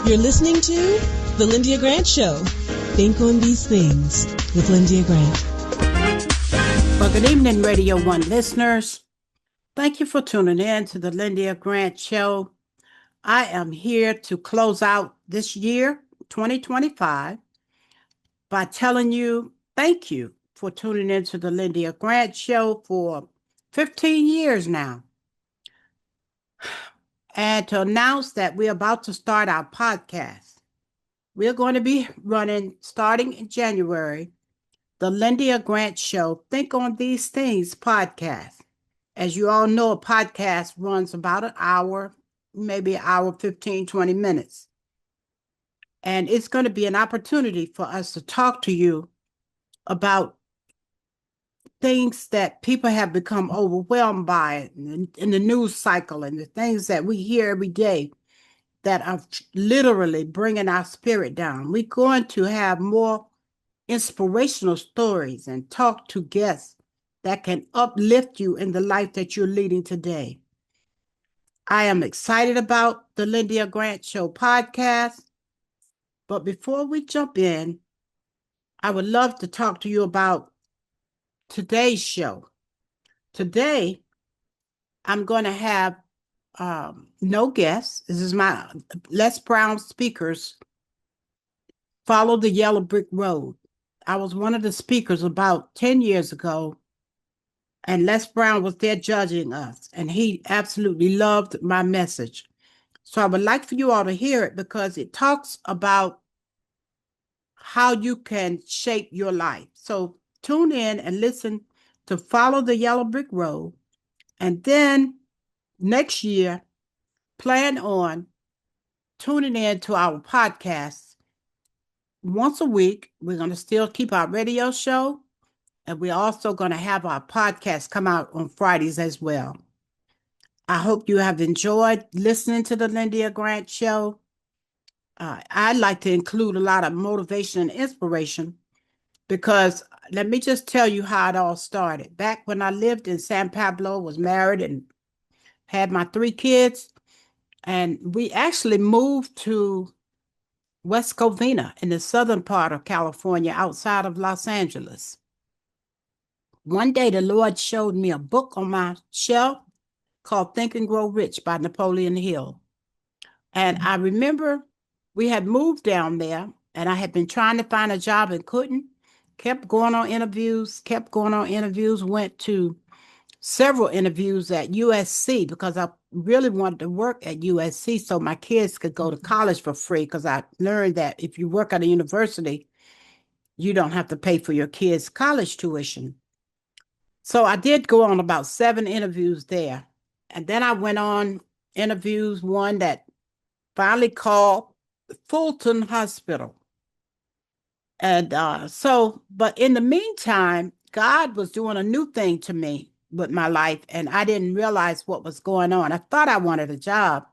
You're listening to The Lyndia Grant Show. Think on these things with Lyndia Grant. Well, good evening, Radio 1 listeners. Thank you for tuning in to The Lyndia Grant Show. I am here to close out this year, 2025, by telling you thank you for tuning in to The Lyndia Grant Show for 15 years now. And to announce that we're about to start our podcast. We're going to be running, starting in January, the Lyndia Grant Show Think on These Things podcast. As you all know, a podcast runs about an hour, maybe an hour, 15, 20 minutes. And it's going to be an opportunity for us to talk to you about things that people have become overwhelmed by in the news cycle and the things that we hear every day that are literally bringing our spirit down. We're going to have more inspirational stories and talk to guests that can uplift you in the life that you're leading today. I am excited about the Lyndia Grant Show podcast. But before we jump in, I would love to talk to you about today's show. Today, I'm going to have no guests. This is my Les Brown speakers. Follow the Yellow Brick Road. I was one of the speakers about 10 years ago, and Les Brown was there judging us, and he absolutely loved my message. So I would like for you all to hear it because it talks about how you can shape your life. So tune in and listen to Follow the Yellow Brick Road. And then next year, plan on tuning in to our podcast once a week. We're going to still keep our radio show, and we're also going to have our podcast come out on Fridays as well. I hope you have enjoyed listening to the Lyndia Grant Show. I'd like to include a lot of motivation and inspiration because let me just tell you how it all started. Back when I lived in San Pablo, was married and had my 3 kids, and we actually moved to West Covina in the southern part of California, outside of Los Angeles. One day, the Lord showed me a book on my shelf called Think and Grow Rich by Napoleon Hill. And I remember we had moved down there, and I had been trying to find a job and couldn't. Kept going on interviews, went to several interviews at USC because I really wanted to work at USC so my kids could go to college for free, because I learned that if you work at a university, you don't have to pay for your kids' college tuition. So I did go on about 7 interviews there. And then I went on interviews, one that finally called Fulton Hospital. And but in the meantime, God was doing a new thing to me with my life, and I didn't realize what was going on. I thought I wanted a job,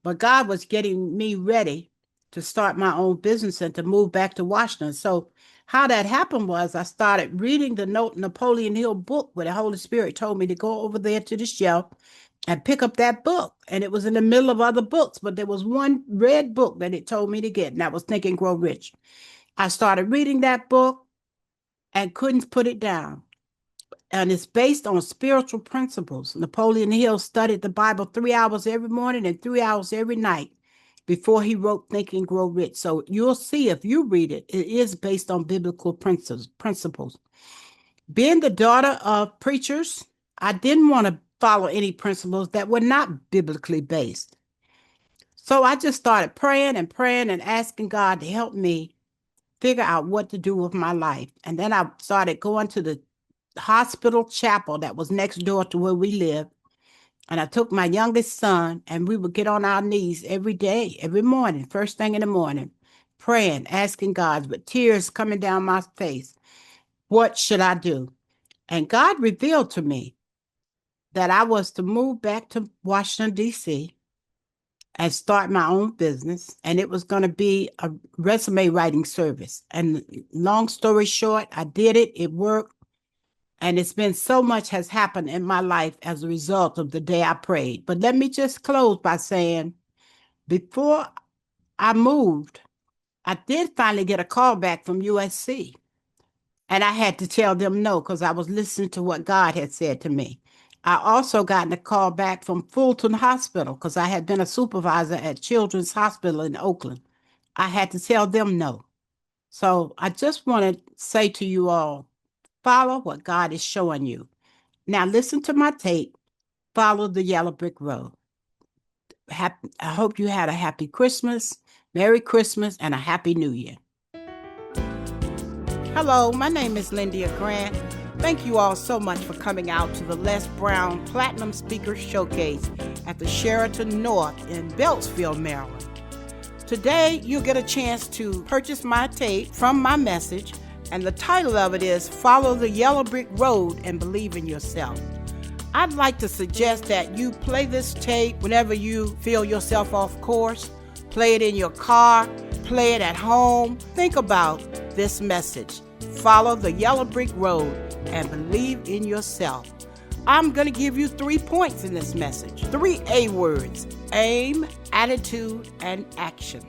but God was getting me ready to start my own business and to move back to Washington. So how that happened was I started reading the Napoleon Hill book where the Holy Spirit told me to go over there to the shelf and pick up that book. And it was in the middle of other books, but there was one red book that it told me to get, and that was Think and Grow Rich. I started reading that book and couldn't put it down. And it's based on spiritual principles. Napoleon Hill studied the Bible 3 hours every morning and 3 hours every night before he wrote Think and Grow Rich. So you'll see if you read it, it is based on biblical principles. Being the daughter of preachers, I didn't want to follow any principles that were not biblically based. So I just started praying and asking God to help me figure out what to do with my life. And then I started going to the hospital chapel that was next door to where we lived. And I took my youngest son, and we would get on our knees every day, every morning, first thing in the morning, praying, asking God with tears coming down my face, what should I do? And God revealed to me that I was to move back to Washington, D.C., and start my own business. And it was going to be a resume writing service. And long story short, I did it. It worked. And it's been so much has happened in my life as a result of the day I prayed. But let me just close by saying, before I moved. I did finally get a call back from USC. And I had to tell them no because I was listening to what God had said to me. I also got a call back from Fulton Hospital because I had been a supervisor at Children's Hospital in Oakland. I had to tell them no. So I just want to say to you all, follow what God is showing you. Now listen to my tape, follow the yellow brick road. I hope you had a happy Christmas, Merry Christmas, and a Happy New Year. Hello, my name is Lyndia Grant. Thank you all so much for coming out to the Les Brown Platinum Speaker Showcase at the Sheraton North in Beltsville, Maryland. Today, you'll get a chance to purchase my tape from my message, and the title of it is Follow the Yellow Brick Road and Believe in Yourself. I'd like to suggest that you play this tape whenever you feel yourself off course. Play it in your car, play it at home. Think about this message. Follow the yellow brick road and believe in yourself. I'm going to give you 3 points in this message. 3 A words: aim, attitude, and action.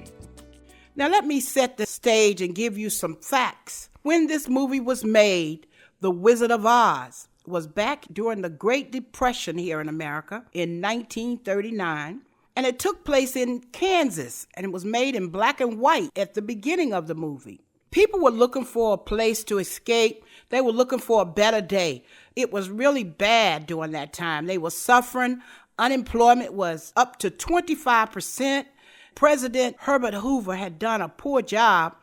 Now let me set the stage and give you some facts. When this movie was made, The Wizard of Oz was back during the Great Depression here in America in 1939. And it took place in Kansas, and it was made in black and white at the beginning of the movie. People were looking for a place to escape. They were looking for a better day. It was really bad during that time. They were suffering. Unemployment was up to 25%. President Herbert Hoover had done a poor job,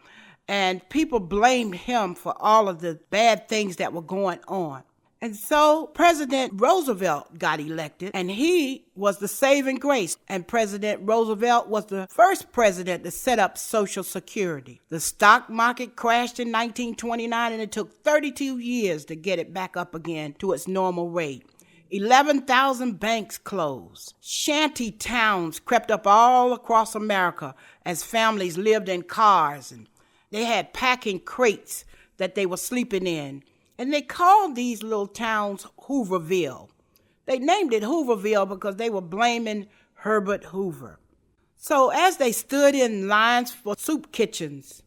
and people blamed him for all of the bad things that were going on. And so President Roosevelt got elected, and he was the saving grace. And President Roosevelt was the first president to set up Social Security. The stock market crashed in 1929, and it took 32 years to get it back up again to its normal rate. 11,000 banks closed. Shanty towns crept up all across America as families lived in cars, and they had packing crates that they were sleeping in. And they called these little towns Hooverville. They named it Hooverville because they were blaming Herbert Hoover. So as they stood in lines for soup kitchens,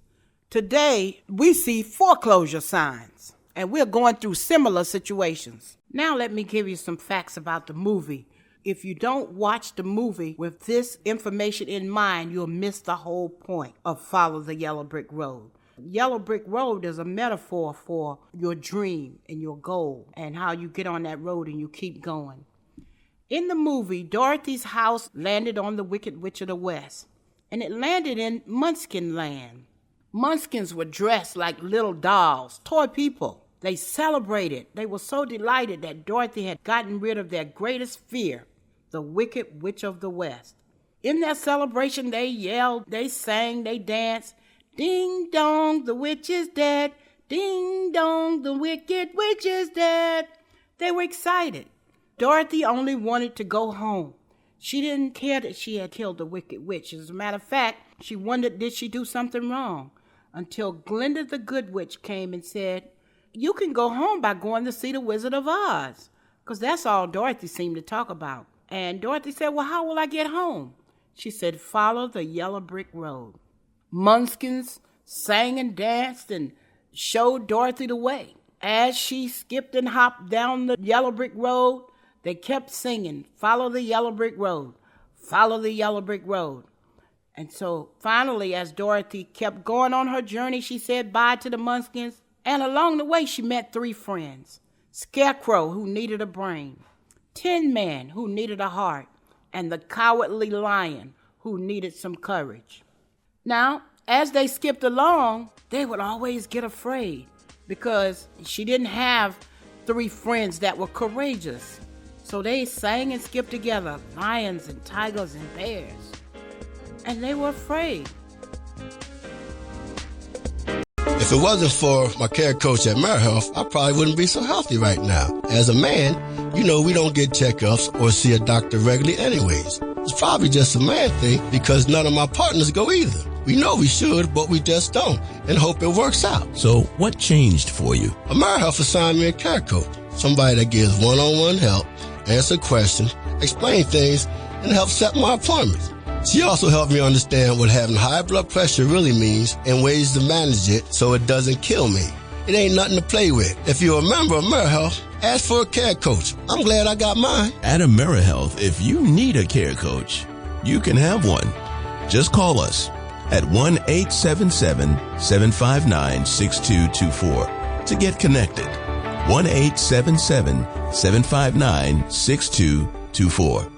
today we see foreclosure signs. And we're going through similar situations. Now let me give you some facts about the movie. If you don't watch the movie with this information in mind, you'll miss the whole point of Follow the Yellow Brick Road. Yellow brick road is a metaphor for your dream and your goal and how you get on that road and you keep going. In the movie, Dorothy's house landed on the Wicked Witch of the West, and it landed in Munchkin land. Munchkins were dressed like little dolls, toy people. They celebrated. They were so delighted that Dorothy had gotten rid of their greatest fear, the Wicked Witch of the West. In that celebration, they yelled, they sang, they danced. Ding dong, the witch is dead. Ding dong, the wicked witch is dead. They were excited. Dorothy only wanted to go home. She didn't care that she had killed the wicked witch. As a matter of fact, she wondered, did she do something wrong? Until Glinda the Good Witch came and said, you can go home by going to see the Wizard of Oz. Because that's all Dorothy seemed to talk about. And Dorothy said, well, how will I get home? She said, follow the yellow brick road. Munchkins sang and danced and showed Dorothy the way. As she skipped and hopped down the yellow brick road, they kept singing, follow the yellow brick road, follow the yellow brick road. And so finally, as Dorothy kept going on her journey, she said bye to the Munchkins. And along the way, she met 3 friends. Scarecrow, who needed a brain. Tin Man, who needed a heart. And the Cowardly Lion, who needed some courage. Now, as they skipped along, they would always get afraid because she didn't have 3 friends that were courageous. So they sang and skipped together, lions and tigers and bears. And they were afraid. If it wasn't for my care coach at AmeriHealth, I probably wouldn't be so healthy right now. As a man, we don't get checkups or see a doctor regularly anyways. It's probably just a man thing because none of my partners go either. We know we should, but we just don't, and hope it works out. So what changed for you? AmeriHealth assigned me a care coach, somebody that gives one-on-one help, answer questions, explain things, and help set my appointments. She also helped me understand what having high blood pressure really means and ways to manage it so it doesn't kill me. It ain't nothing to play with. If you're a member of AmeriHealth, ask for a care coach. I'm glad I got mine. At AmeriHealth, if you need a care coach, you can have one. Just call us at 1-877-759-6224 to get connected. 1-877-759-6224.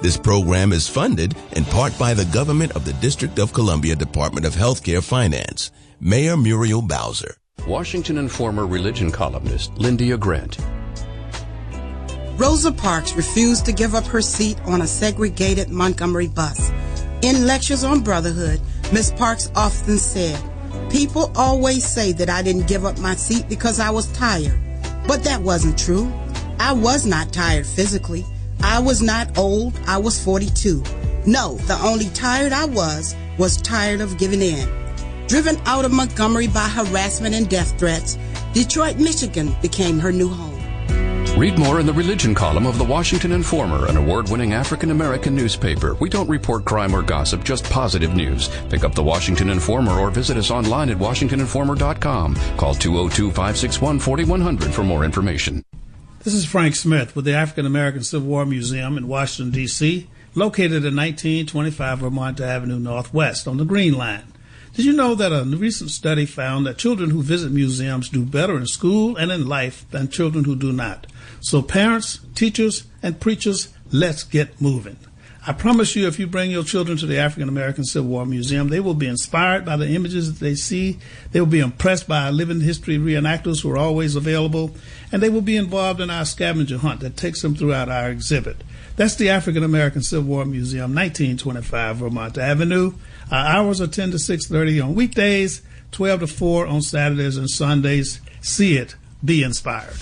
This program is funded in part by the government of the District of Columbia Department of Healthcare Finance. Mayor Muriel Bowser. Washington Informer religion columnist Lyndia Grant. Rosa Parks refused to give up her seat on a segregated Montgomery bus. In lectures on brotherhood, Ms. Parks often said, "People always say that I didn't give up my seat because I was tired. But that wasn't true. I was not tired physically. I was not old. I was 42. No, the only tired I was tired of giving in." Driven out of Montgomery by harassment and death threats, Detroit, Michigan became her new home. Read more in the religion column of the Washington Informer, an award-winning African-American newspaper. We don't report crime or gossip, just positive news. Pick up the Washington Informer or visit us online at washingtoninformer.com. Call 202-561-4100 for more information. This is Frank Smith with the African American Civil War Museum in Washington, D.C., located at 1925 Vermont Avenue Northwest on the Green Line. Did you know that a recent study found that children who visit museums do better in school and in life than children who do not? So parents, teachers, and preachers, let's get moving. I promise you, if you bring your children to the African American Civil War Museum, they will be inspired by the images that they see. They will be impressed by our living history reenactors who are always available, and they will be involved in our scavenger hunt that takes them throughout our exhibit. That's the African American Civil War Museum, 1925 Vermont Avenue. Our hours are 10 to 6:30 on weekdays, 12 to 4 on Saturdays and Sundays. See it. Be inspired.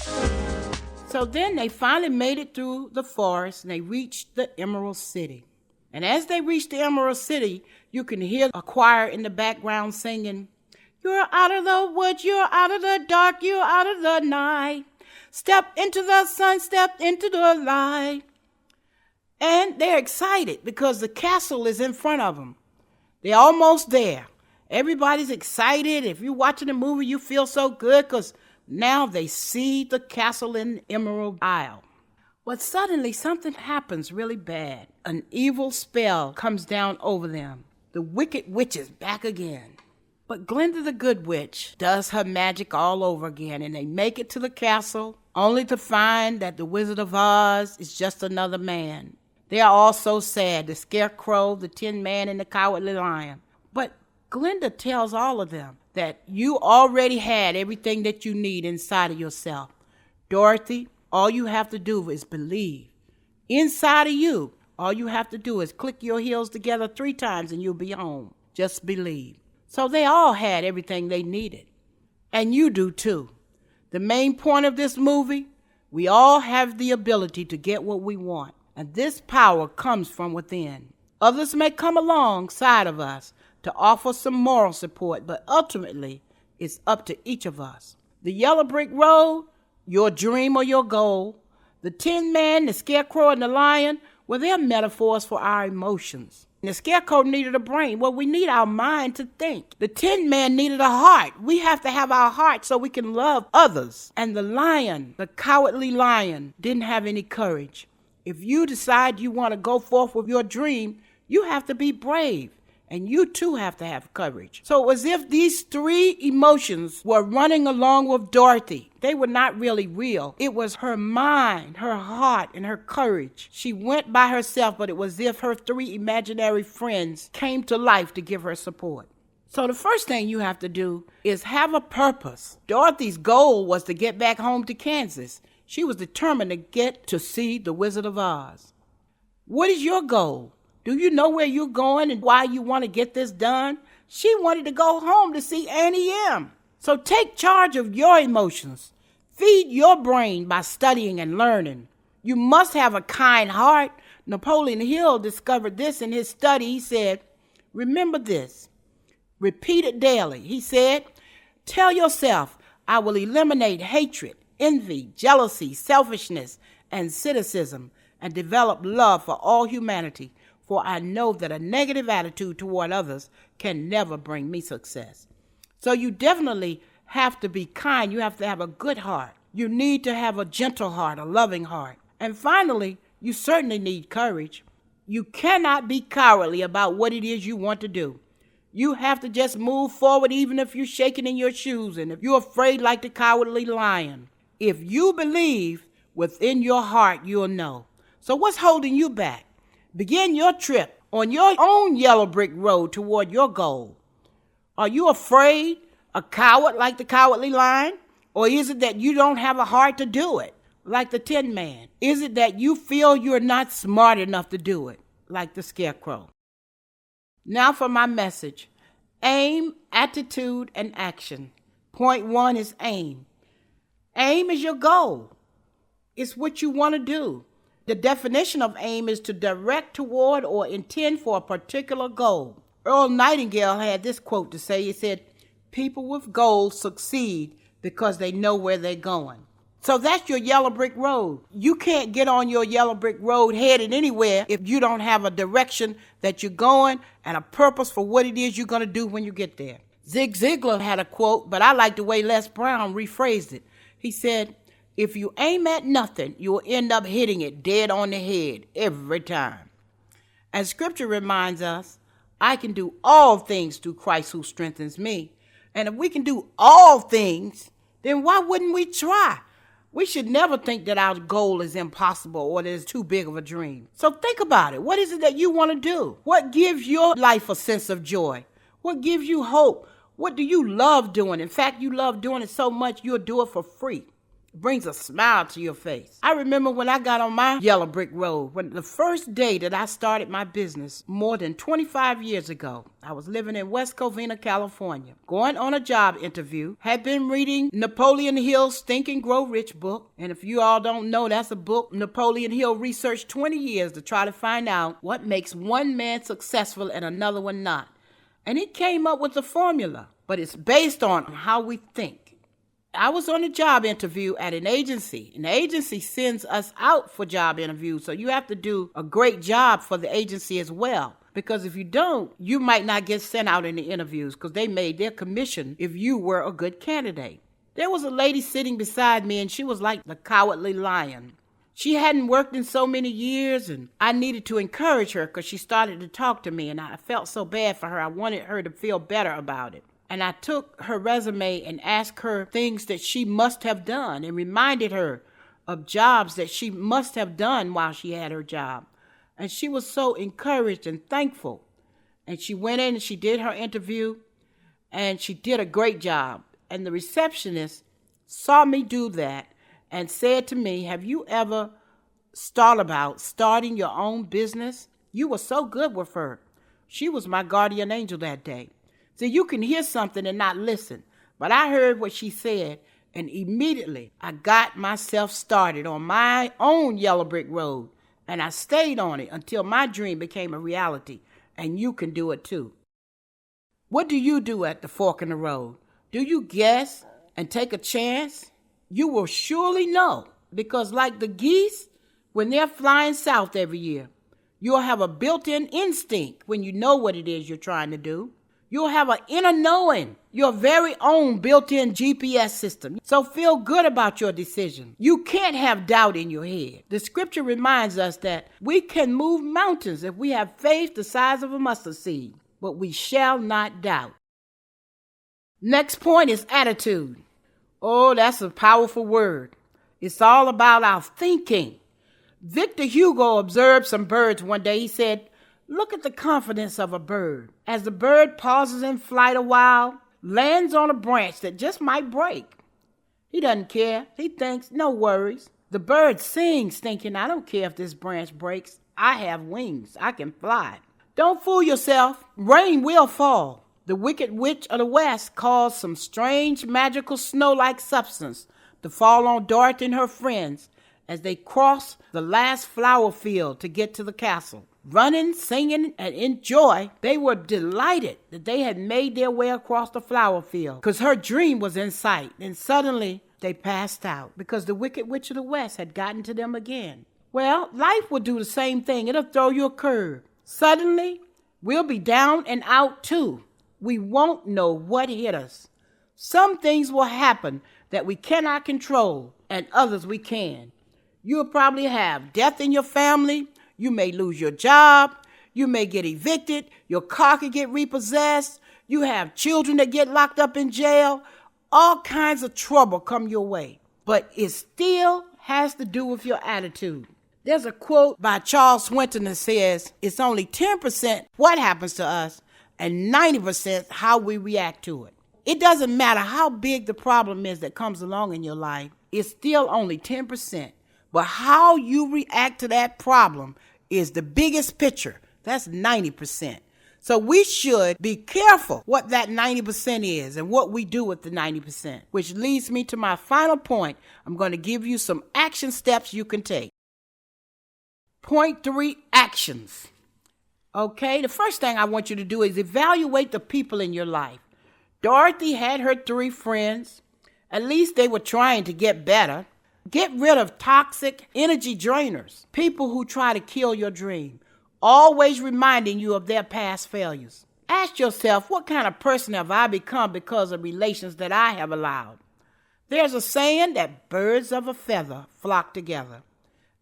So then they finally made it through the forest and they reached the Emerald City. And as they reached the Emerald City, you can hear a choir in the background singing, "You're out of the woods, you're out of the dark, you're out of the night. Step into the sun, step into the light." And they're excited because the castle is in front of them. They're almost there. Everybody's excited. If you're watching the movie, you feel so good because now they see the castle in Emerald Isle. But suddenly something happens really bad. An evil spell comes down over them. The wicked witch is back again. But Glinda the Good Witch does her magic all over again, and they make it to the castle only to find that the Wizard of Oz is just another man. They are all so sad, the Scarecrow, the Tin Man, and the Cowardly Lion. But Glinda tells all of them that you already had everything that you need inside of yourself. Dorothy, all you have to do is believe. Inside of you, all you have to do is click your heels together 3 times and you'll be home. Just believe. So they all had everything they needed. And you do too. The main point of this movie, we all have the ability to get what we want. And this power comes from within. Others may come alongside of us to offer some moral support, but ultimately, it's up to each of us. The yellow brick road, your dream or your goal, the Tin Man, the Scarecrow, and the Lion, well, they're metaphors for our emotions. And the Scarecrow needed a brain. Well, we need our mind to think. The Tin Man needed a heart. We have to have our heart so we can love others. And the Lion, the Cowardly Lion, didn't have any courage. If you decide you want to go forth with your dream, you have to be brave. And you too have to have courage. So it was as if these 3 emotions were running along with Dorothy. They were not really real. It was her mind, her heart, and her courage. She went by herself, but it was as if her 3 imaginary friends came to life to give her support. So the first thing you have to do is have a purpose. Dorothy's goal was to get back home to Kansas. She was determined to get to see the Wizard of Oz. What is your goal? Do you know where you're going and why you want to get this done? She wanted to go home to see Annie M. So take charge of your emotions. Feed your brain by studying and learning. You must have a kind heart. Napoleon Hill discovered this in his study. He said, remember this. Repeat it daily. He said, tell yourself, I will eliminate hatred, envy, jealousy, selfishness, and cynicism, and develop love for all humanity. for I know that a negative attitude toward others can never bring me success. So you definitely have to be kind. You have to have a good heart. You need to have a gentle heart, a loving heart. And finally, you certainly need courage. You cannot be cowardly about what it is you want to do. You have to just move forward even if you're shaking in your shoes and if you're afraid like the cowardly lion. If you believe within your heart, you'll know. So what's holding you back? Begin your trip on your own yellow brick road toward your goal. Are you afraid, a coward like the cowardly lion? Or is it that you don't have a heart to do it, like the Tin Man? Is it that you feel you're not smart enough to do it, like the Scarecrow? Now for my message. Aim, attitude, and action. Point 1 is aim. Aim is your goal. It's what you want to do. The definition of aim is to direct toward or intend for a particular goal. Earl Nightingale had this quote to say. He said, "People with goals succeed because they know where they're going." So that's your yellow brick road. You can't get on your yellow brick road headed anywhere if you don't have a direction that you're going and a purpose for what it is you're going to do when you get there. Zig Ziglar had a quote, but I like the way Les Brown rephrased it. He said, "If you aim at nothing, you will end up hitting it dead on the head every time." And scripture reminds us, I can do all things through Christ who strengthens me. And if we can do all things, then why wouldn't we try? We should never think that our goal is impossible or that it's too big of a dream. So think about it. What is it that you want to do? What gives your life a sense of joy? What gives you hope? What do you love doing? In fact, you love doing it so much you'll do it for free. It brings a smile to your face. I remember when I got on my yellow brick road, when the first day that I started my business more than 25 years ago, I was living in West Covina, California, going on a job interview, had been reading Napoleon Hill's Think and Grow Rich book. And if you all don't know, that's a book Napoleon Hill researched 20 years to try to find out what makes one man successful and another one not. And it came up with a formula, but it's based on how we think. I was on a job interview at an agency, and the agency sends us out for job interviews. So you have to do a great job for the agency as well. Because if you don't, you might not get sent out in the interviews because they made their commission if you were a good candidate. There was a lady sitting beside me, and she was like the cowardly lion. She hadn't worked in so many years, and I needed to encourage her because she started to talk to me, and I felt so bad for her. I wanted her to feel better about it. And I took her resume and asked her things that she must have done and reminded her of jobs that she must have done while she had her job. And she was so encouraged and thankful. And she went in and she did her interview, and she did a great job. And the receptionist saw me do that and said to me, "Have you ever thought about starting your own business?" You were so good with her. She was my guardian angel that day. See, you can hear something and not listen. But I heard what she said, and immediately I got myself started on my own yellow brick road. And I stayed on it until my dream became a reality. And you can do it too. What do you do at the fork in the road? Do you guess and take a chance? You will surely know. Because like the geese, when they're flying south every year, you'll have a built-in instinct when you know what it is you're trying to do. You'll have an inner knowing, your very own built-in GPS system. So feel good about your decision. You can't have doubt in your head. The scripture reminds us that we can move mountains if we have faith the size of a mustard seed, but we shall not doubt. Next point is attitude. Oh, that's a powerful word. It's all about our thinking. Victor Hugo observed some birds one day. He said, "Look at the confidence of a bird. As the bird pauses in flight a while, lands on a branch that just might break. He doesn't care. He thinks, no worries. The bird sings thinking, I don't care if this branch breaks. I have wings. I can fly. Don't fool yourself. Rain will fall. The Wicked Witch of the West caused some strange magical snow-like substance to fall on Dorothy and her friends as they crossed the last flower field to get to the castle. Running, singing, and in joy, they were delighted that they had made their way across the flower field because her dream was in sight. And suddenly they passed out because the Wicked Witch of the West had gotten to them again. Well, life will do the same thing. It'll throw you a curve. Suddenly, we'll be down and out too. We won't know what hit us. Some things will happen that we cannot control, and others we can. You'll probably have death in your family. You may lose your job. You may get evicted. Your car could get repossessed. You have children that get locked up in jail. All kinds of trouble come your way. But it still has to do with your attitude. There's a quote by Charles Swinton that says, it's only 10% what happens to us and 90% how we react to it. It doesn't matter how big the problem is that comes along in your life. It's still only 10%. But how you react to that problem is the biggest picture. That's 90%. So we should be careful what that 90% is and what we do with the 90%, which leads me to my final point. I'm going to give you some action steps you can take. Point 3, actions. Okay, the first thing I want you to do is evaluate the people in your life. Dorothy had her 3 friends. At least they were trying to get better. Get rid of toxic energy drainers, people who try to kill your dream, always reminding you of their past failures. Ask yourself, what kind of person have I become because of relations that I have allowed? There's a saying that birds of a feather flock together.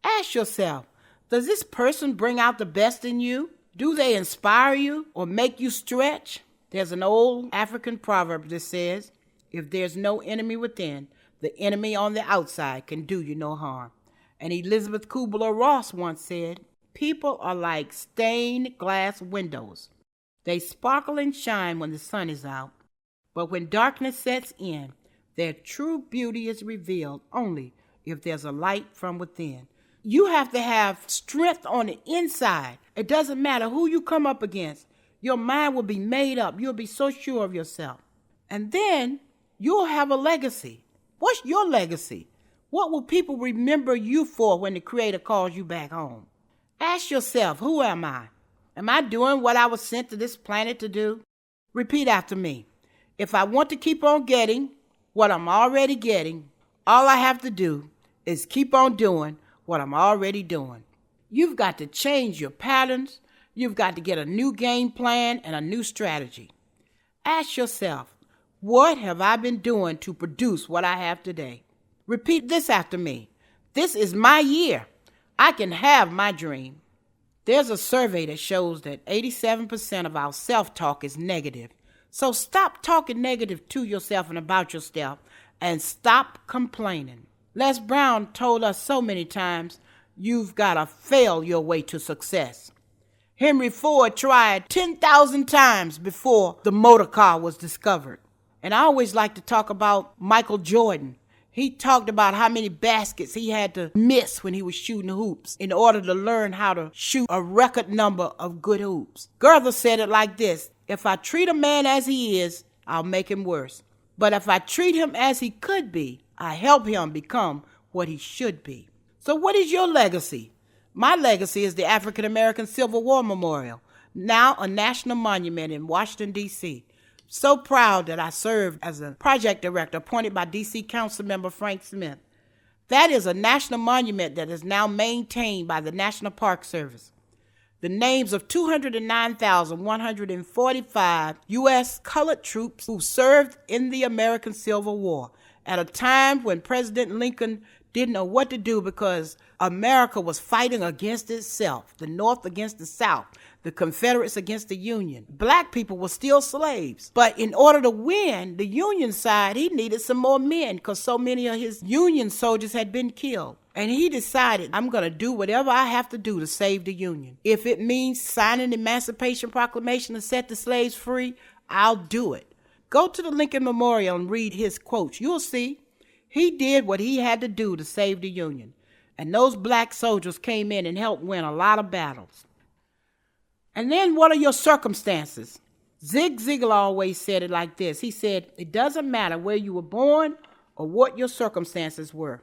Ask yourself, does this person bring out the best in you? Do they inspire you or make you stretch? There's an old African proverb that says, if there's no enemy within, the enemy on the outside can do you no harm. And Elizabeth Kubler-Ross once said, people are like stained glass windows. They sparkle and shine when the sun is out, but when darkness sets in, their true beauty is revealed only if there's a light from within. You have to have strength on the inside. It doesn't matter who you come up against. Your mind will be made up. You'll be so sure of yourself. And then you'll have a legacy. What's your legacy? What will people remember you for when the Creator calls you back home? Ask yourself, who am I? Am I doing what I was sent to this planet to do? Repeat after me. If I want to keep on getting what I'm already getting, all I have to do is keep on doing what I'm already doing. You've got to change your patterns. You've got to get a new game plan and a new strategy. Ask yourself, what have I been doing to produce what I have today? Repeat this after me. This is my year. I can have my dream. There's a survey that shows that 87% of our self-talk is negative. So stop talking negative to yourself and about yourself and stop complaining. Les Brown told us so many times, you've got to fail your way to success. Henry Ford tried 10,000 times before the motor car was discovered. And I always like to talk about Michael Jordan. He talked about how many baskets he had to miss when he was shooting hoops in order to learn how to shoot a record number of good hoops. Goethe said it like this, if I treat a man as he is, I'll make him worse. But if I treat him as he could be, I help him become what he should be. So what is your legacy? My legacy is the African American Civil War Memorial, now a national monument in Washington, D.C. So proud that I served as a project director appointed by D.C. Councilmember Frank Smith. That is a national monument that is now maintained by the National Park Service. The names of 209,145 U.S. colored troops who served in the American Civil War at a time when President Lincoln didn't know what to do because America was fighting against itself, the North against the South, the Confederates against the Union. Black people were still slaves. But in order to win the Union side, he needed some more men because so many of his Union soldiers had been killed. And he decided, I'm going to do whatever I have to do to save the Union. If it means signing the Emancipation Proclamation to set the slaves free, I'll do it. Go to the Lincoln Memorial and read his quotes. You'll see. He did what he had to do to save the Union. And those black soldiers came in and helped win a lot of battles. And then what are your circumstances? Zig Ziglar always said it like this. He said, it doesn't matter where you were born or what your circumstances were.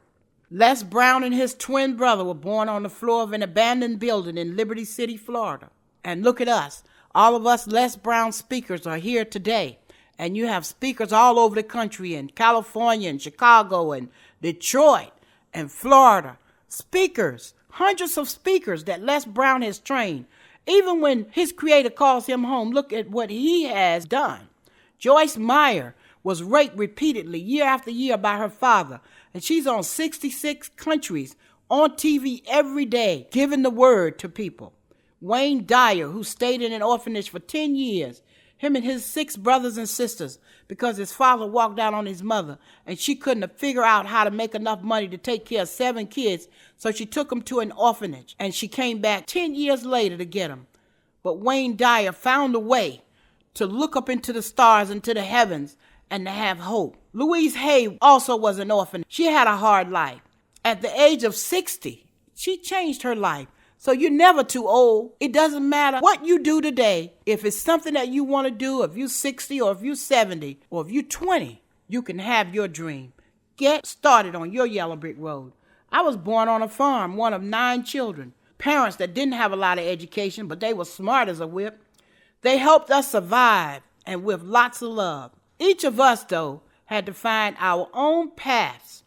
Les Brown and his twin brother were born on the floor of an abandoned building in Liberty City, Florida. And look at us. All of us Les Brown speakers are here today. And you have speakers all over the country in California and Chicago and Detroit and Florida. Speakers, hundreds of speakers that Les Brown has trained. Even when his creator calls him home, look at what he has done. Joyce Meyer was raped repeatedly year after year by her father, and she's on 66 countries on TV every day, giving the word to people. Wayne Dyer, who stayed in an orphanage for 10 years, him and his 6 brothers and sisters, because his father walked out on his mother, and she couldn't figure out how to make enough money to take care of 7 kids, so she took them to an orphanage, and she came back 10 years later to get them. But Wayne Dyer found a way to look up into the stars, into the heavens, and to have hope. Louise Hay also was an orphan. She had a hard life. At the age of 60, she changed her life. So you're never too old. It doesn't matter what you do today. If it's something that you want to do, if you're 60 or if you're 70 or if you're 20, you can have your dream. Get started on your yellow brick road. I was born on a farm, one of 9 children. Parents that didn't have a lot of education, but they were smart as a whip. They helped us survive, and with lots of love. Each of us, though, had to find our own paths.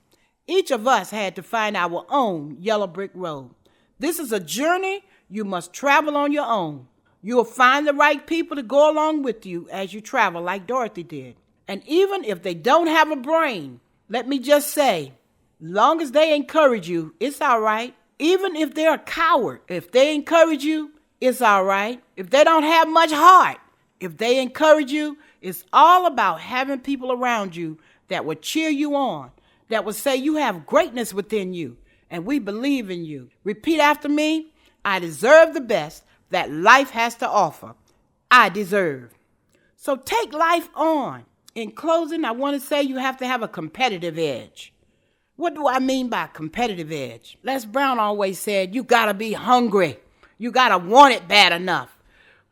Each of us had to find our own yellow brick road. This is a journey you must travel on your own. You'll find the right people to go along with you as you travel, like Dorothy did. And even if they don't have a brain, let me just say, long as they encourage you, it's all right. Even if they're a coward, if they encourage you, it's all right. If they don't have much heart, if they encourage you, it's all about having people around you that will cheer you on, that will say you have greatness within you, and we believe in you. Repeat after me. I deserve the best that life has to offer. I deserve. So take life on. In closing, I want to say you have to have a competitive edge. What do I mean by competitive edge? Les Brown always said, you got to be hungry. You got to want it bad enough.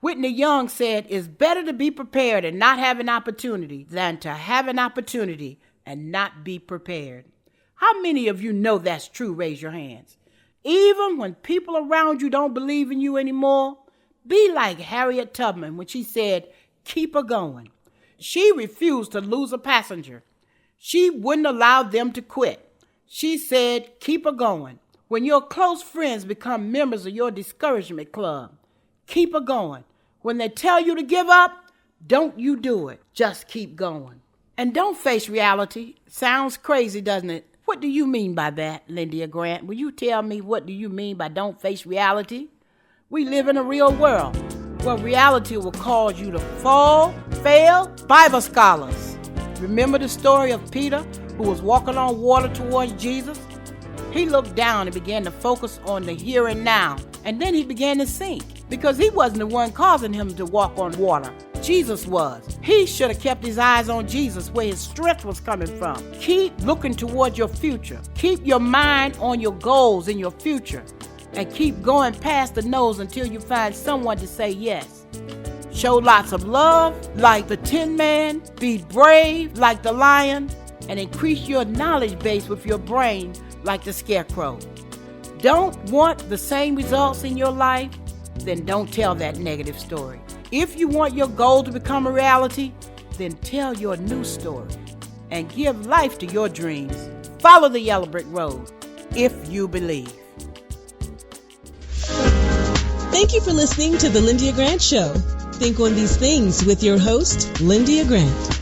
Whitney Young said, it's better to be prepared and not have an opportunity than to have an opportunity and not be prepared. How many of you know that's true? Raise your hands. Even when people around you don't believe in you anymore, be like Harriet Tubman when she said, keep her going. She refused to lose a passenger. She wouldn't allow them to quit. She said, keep her going. When your close friends become members of your discouragement club, keep her going. When they tell you to give up, don't you do it. Just keep going. And don't face reality. Sounds crazy, doesn't it? What do you mean by that, Lyndia Grant? Will you tell me what do you mean by don't face reality? We live in a real world where reality will cause you to fall, fail. Bible scholars, remember the story of Peter who was walking on water towards Jesus? He looked down and began to focus on the here and now, and then he began to sink because he wasn't the one causing him to walk on water. Jesus was. He should have kept his eyes on Jesus, where his strength was coming from. Keep looking towards your future. Keep your mind on your goals in your future, and keep going past the no's until you find someone to say yes. Show lots of love like the Tin Man. Be brave like the lion, and increase your knowledge base with your brain like the scarecrow. Don't want the same results in your life? Then don't tell that negative story. If you want your goal to become a reality, then tell your new story and give life to your dreams. Follow the yellow brick road if you believe. Thank you for listening to The Lyndia Grant Show. Think on these things with your host, Lyndia Grant.